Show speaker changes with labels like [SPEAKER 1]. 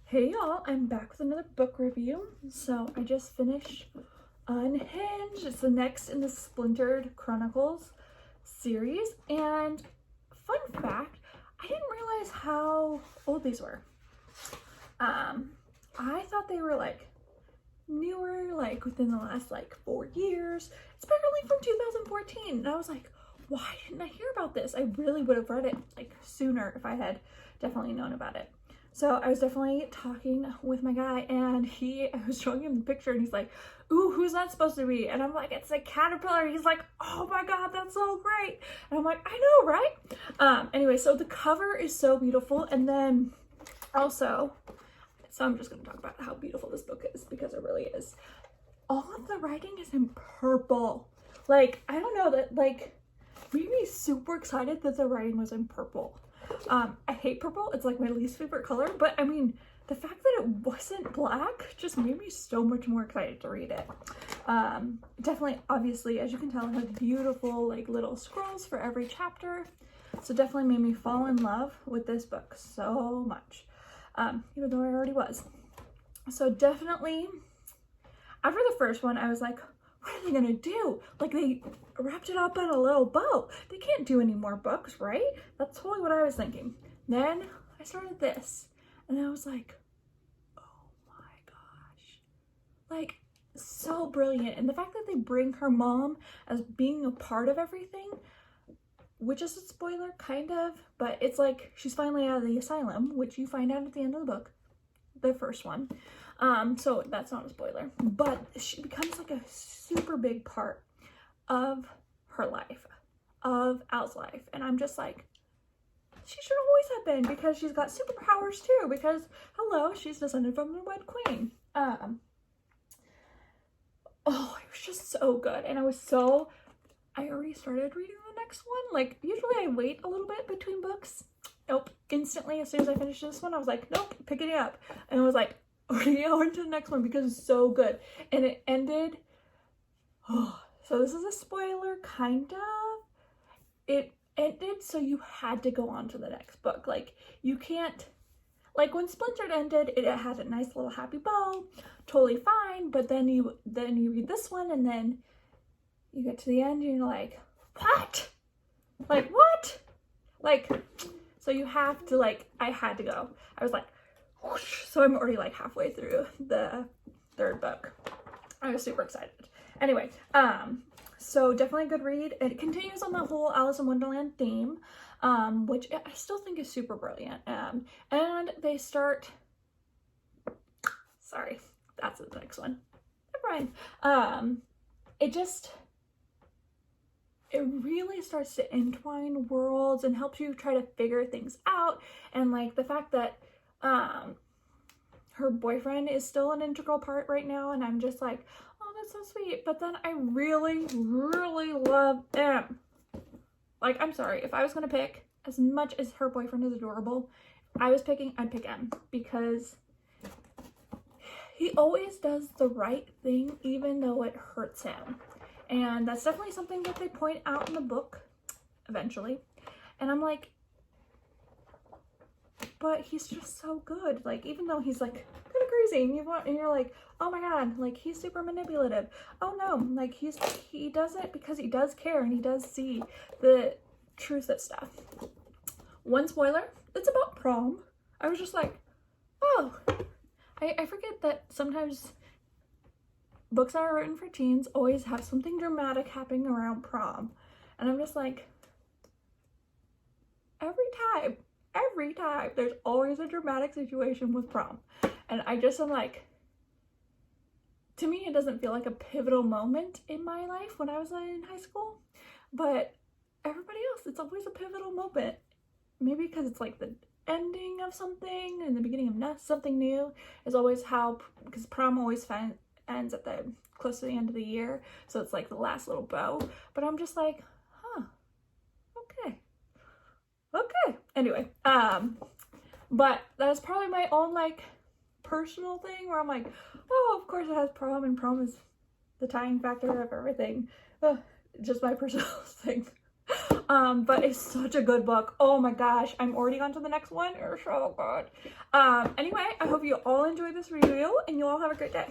[SPEAKER 1] Hey y'all, I'm back with another book review. So I just finished Unhinged. It's the next in the Splintered Chronicles series. And fun fact, I didn't realize how old these were. I thought they were like newer, like within the last like 4 years. It's apparently from 2014. And I was like, why didn't I hear about this? I really would have read it like sooner if I had definitely known about it. So I was definitely talking with my guy, and I was showing him the picture, and he's like, ooh, who's that supposed to be? And I'm like, it's a caterpillar. He's like, oh my God, that's so great. And I'm like, I know, right? Anyway, so the cover is so beautiful. And then also, so I'm just going to talk about how beautiful this book is, because it really is. All of the writing is in purple. Like, I don't know, that like made me super excited that the writing was in purple. I hate purple. It's like my least favorite color, but I mean, the fact that it wasn't black just made me so much more excited to read it. Definitely, obviously, as you can tell, it has beautiful like little scrolls for every chapter. So definitely made me fall in love with this book so much, even though I already was. So definitely, after the first one, I was like, what are they gonna do? Like, they wrapped it up in a little bow. They can't do any more books, right? That's totally what I was thinking. Then I started this, and I was like, oh my gosh. Like, so brilliant. And the fact that they bring her mom as being a part of everything, which is a spoiler, kind of, but it's like she's finally out of the asylum, which you find out at the end of the book, the first one. So that's not a spoiler, but she becomes like a super big part of her life, of Al's life. And I'm just like, she should always have been, because she's got superpowers too, because hello, she's descended from the Red Queen. Oh, it was just so good. And I already started reading the next one. Like, usually I wait a little bit between books. Nope, instantly as soon as I finished this one, I was like, nope, picking it up. And I was like, already on to the next one, because it's so good. And it ended, so this is a spoiler, kind of. It ended so you had to go on to the next book. Like, you can't, like when Splintered ended, it had a nice little happy bow, totally fine, but then you read this one, and then you get to the end and you're like, what? Like, what? Like, so you have to, like, I had to go. I was like, whoosh. So I'm already like halfway through the third book. I was super excited. Anyway, so definitely a good read. It continues on the whole Alice in Wonderland theme, which I still think is super brilliant. And they start, sorry, that's the next one. Never mind. It really starts to entwine worlds and helps you try to figure things out. And like the fact that her boyfriend is still an integral part right now, and I'm just like, oh, that's so sweet. But then I really, really love M. Like, I'm sorry, if I was gonna pick, as much as her boyfriend is adorable, I'd pick M, because he always does the right thing even though it hurts him. And that's definitely something that they point out in the book eventually. And I'm like, but he's just so good. Like, even though he's like kind of crazy, and you're like, oh my God, like he's super manipulative. Oh no, like he does it because he does care, and he does see the truth of stuff. One spoiler, it's about prom. I was just like, oh, I forget that sometimes books that are written for teens always have something dramatic happening around prom. And I'm just like, every time there's always a dramatic situation with prom. And I just am like, to me it doesn't feel like a pivotal moment in my life when I was in high school, but everybody else, it's always a pivotal moment. Maybe because it's like the ending of something and the beginning of something new is always how, because prom always ends at the close to the end of the year, so it's like the last little bow. But I'm just like, okay, anyway, but that's probably my own like personal thing where I'm like, oh, of course it has prom, and prom is the tying factor of everything. Just my personal thing. But it's such a good book. Oh my gosh, I'm already on to the next one. It's so good. Anyway, I hope you all enjoyed this review and you all have a great day.